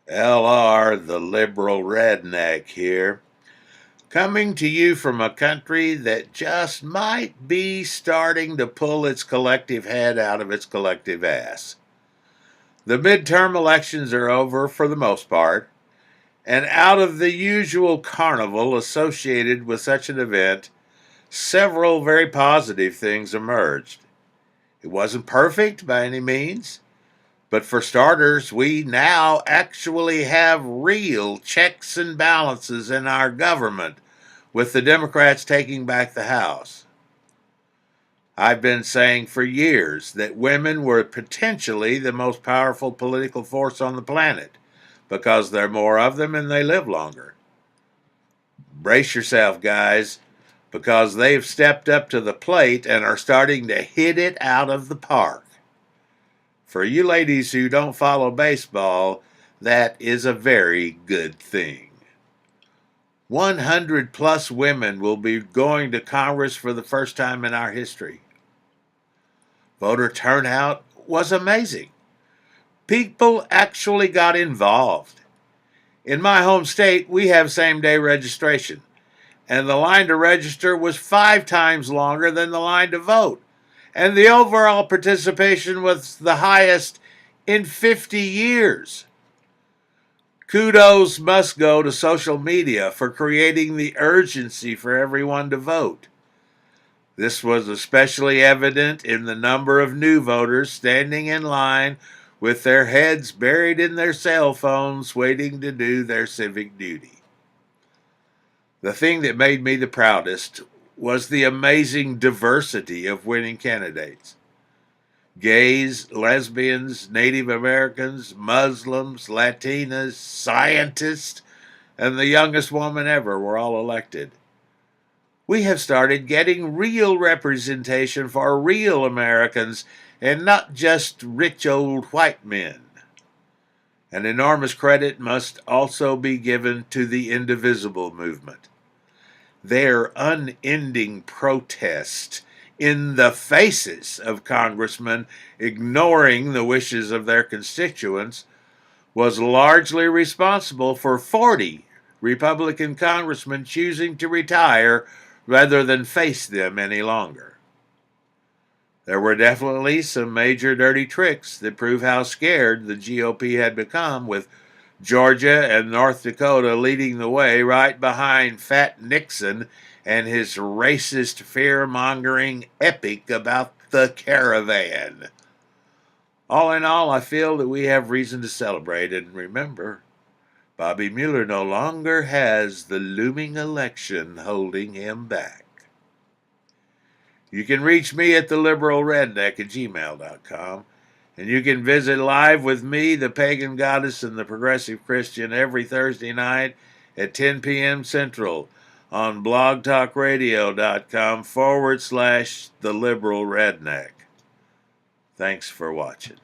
LR, the Liberal Redneck here, coming to you from a country that just might be starting to pull its collective head out of its collective ass. The midterm elections are over for the most part, and out of the usual carnival associated with such an event, several very positive things emerged. It wasn't perfect by any means. But for starters, we now actually have real checks and balances in our government, with the Democrats taking back the House. I've been saying for years that women were potentially the most powerful political force on the planet because there are more of them and they live longer. Brace yourself, guys, because they've stepped up to the plate and are starting to hit it out of the park. For you ladies who don't follow baseball, that is a very good thing. 100 plus women will be going to Congress for the first time in our history. Voter turnout was amazing. People actually got involved. In my home state, we have same-day registration, and the line to register was 5 times longer than the line to vote. And the overall participation was the highest in 50 years. Kudos must go to social media for creating the urgency for everyone to vote. This was especially evident in the number of new voters standing in line with their heads buried in their cell phones waiting to do their civic duty. The thing that made me the proudest was the amazing diversity of winning candidates. Gays, lesbians, Native Americans, Muslims, Latinas, scientists, and the youngest woman ever were all elected. We have started getting real representation for real Americans and not just rich old white men. An enormous credit must also be given to the Indivisible movement. Their unending protest in the faces of congressmen ignoring the wishes of their constituents was largely responsible for 40 Republican congressmen choosing to retire rather than face them any longer. There were definitely some major dirty tricks that prove how scared the GOP had become, with Georgia and North Dakota leading the way right behind Fat Nixon and his racist fear-mongering epic about the caravan. All in all, I feel that we have reason to celebrate, and remember, Bobby Mueller no longer has the looming election holding him back. You can reach me at theliberalredneck@gmail.com. And you can visit live with me, the Pagan Goddess and the Progressive Christian, every Thursday night at 10 p.m. Central on blogtalkradio.com/The Liberal Redneck. Thanks for watching.